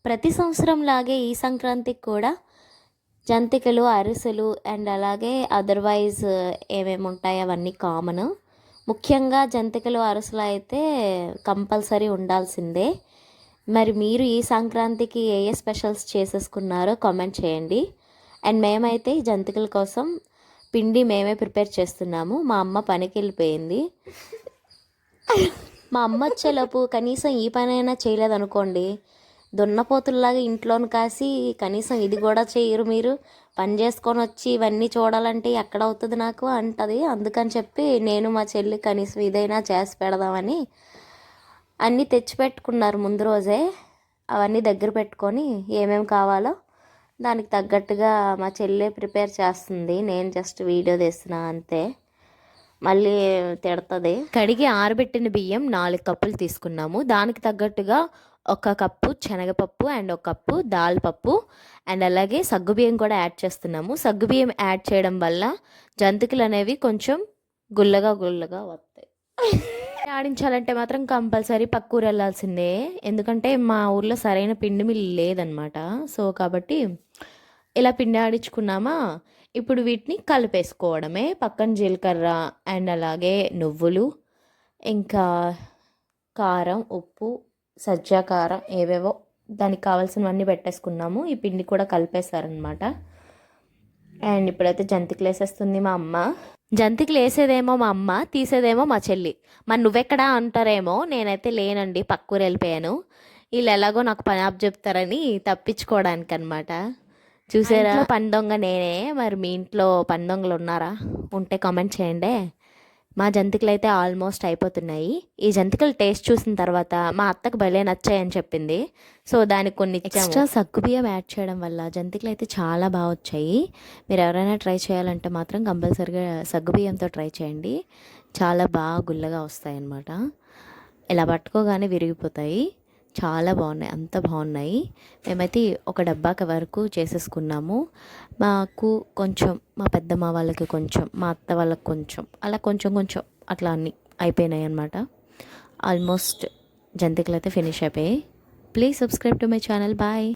ప్రతి సంవత్సరం లాగే ఈ సంక్రాంతికి కూడా జంతికలు, అరిసెలు అండ్ అలాగే అదర్వైజ్ ఏమేమి ఉంటాయో అవన్నీ కామన్. ముఖ్యంగా జంతికలు, అరిసెలు అయితే కంపల్సరీ ఉండాల్సిందే. మరి మీరు ఈ సంక్రాంతికి ఏ ఏ స్పెషల్స్ చేసేసుకున్నారో కామెంట్ చేయండి. అండ్ మేమైతే ఈ జంతికల కోసం పిండి మేమే ప్రిపేర్ చేస్తున్నాము. మా అమ్మ పనికి వెళ్ళిపోయింది. మా అమ్మ వచ్చేలోపు కనీసం ఈ పనైనా చేయలేదనుకోండి, దున్నపోతుల్లాగా ఇంట్లోని కాసి కనీసం ఇది కూడా చేయరు మీరు, పని చేసుకొని వచ్చి ఇవన్నీ చూడాలంటే ఎక్కడ అవుతుంది నాకు అంటది. అందుకని చెప్పి నేను మా చెల్లి కనీసం ఇదైనా చేసి పెడదామని అన్నీ తెచ్చిపెట్టుకున్నారు ముందు రోజే. అవన్నీ దగ్గర పెట్టుకొని ఏమేమి కావాలో దానికి తగ్గట్టుగా మా చెల్లె ప్రిపేర్ చేస్తుంది. నేను జస్ట్ వీడియో తీస్తున్నా అంతే. మళ్ళీ తిడుతుంది. కడిగి ఆరబెట్టిన బియ్యం 4 కప్పులు తీసుకున్నాము. దానికి తగ్గట్టుగా 1 కప్పు శనగపప్పు అండ్ 1 కప్పు దాల్ పప్పు అండ్ అలాగే సగ్గుబియ్యం కూడా యాడ్ చేస్తున్నాము. సగ్గుబియ్యం యాడ్ చేయడం వల్ల జంతికలు అనేవి కొంచెం గుల్లగా వస్తాయి. ఆడించాలంటే మాత్రం కంపల్సరీ పక్క ఊరు వెళ్ళాల్సిందే. ఎందుకంటే మా ఊర్లో సరైన పిండి మిల్లు లేదనమాట. సో కాబట్టి ఇలా పిండి ఆడించుకున్నామా, ఇప్పుడు వీటిని కలిపేసుకోవడమే. పక్కన జీలకర్ర అండ్ అలాగే నువ్వులు, ఇంకా కారం, ఉప్పు, సజ్జా కారం, ఏవేవో దానికి కావాల్సినవన్నీ పెట్టేసుకున్నాము. ఈ పిండి కూడా కలిపేశారనమాట. అండ్ ఇప్పుడైతే జంతికలు వేసేస్తుంది మా అమ్మ. జంతికలు వేసేదేమో మా అమ్మ, తీసేదేమో మా చెల్లి. మరి నువ్వెక్కడా అంటారేమో, నేనైతే లేనండి, పక్కూరు వెళ్ళిపోయాను. వీళ్ళు ఎలాగో నాకు పని ఆప్ చెప్తారని తప్పించుకోవడానికి అనమాట. చూసారా, పని దొంగ నేనే. మరి మీ ఇంట్లో పని దొంగలు ఉన్నారా? ఉంటే కామెంట్ చేయండి. మా జంతికలు అయితే ఆల్మోస్ట్ అయిపోతున్నాయి. ఈ జంతికలు టేస్ట్ చూసిన తర్వాత మా అత్తకు భలే నచ్చాయని చెప్పింది. సో దానికి కొన్ని ఎక్స్ట్రా సగ్గుబియ్యం యాడ్ చేయడం వల్ల జంతికలు అయితే చాలా బాగా వచ్చాయి. మీరు ఎవరైనా ట్రై చేయాలంటే మాత్రం కంపల్సరీగా సగ్గుబియ్యంతో ట్రై చేయండి. చాలా బాగా గుల్లగా వస్తాయి అన్నమాట. ఇలా పట్టుకోగానే విరిగిపోతాయి. చాలా బాగున్నాయి, అంత బాగున్నాయి. మేమైతే ఒక డబ్బాకి వరకు చేసేసుకున్నాము. మాకు కొంచెం, మా పెద్దమ్మ వాళ్ళకి కొంచెం, మా అత్త వాళ్ళకి కొంచెం, అలా కొంచెం అట్లా అన్నీ అయిపోయినాయి అన్నమాట. ఆల్మోస్ట్ జంతికలు అయితే ఫినిష్ అయిపోయాయి. Please subscribe to my channel. Bye.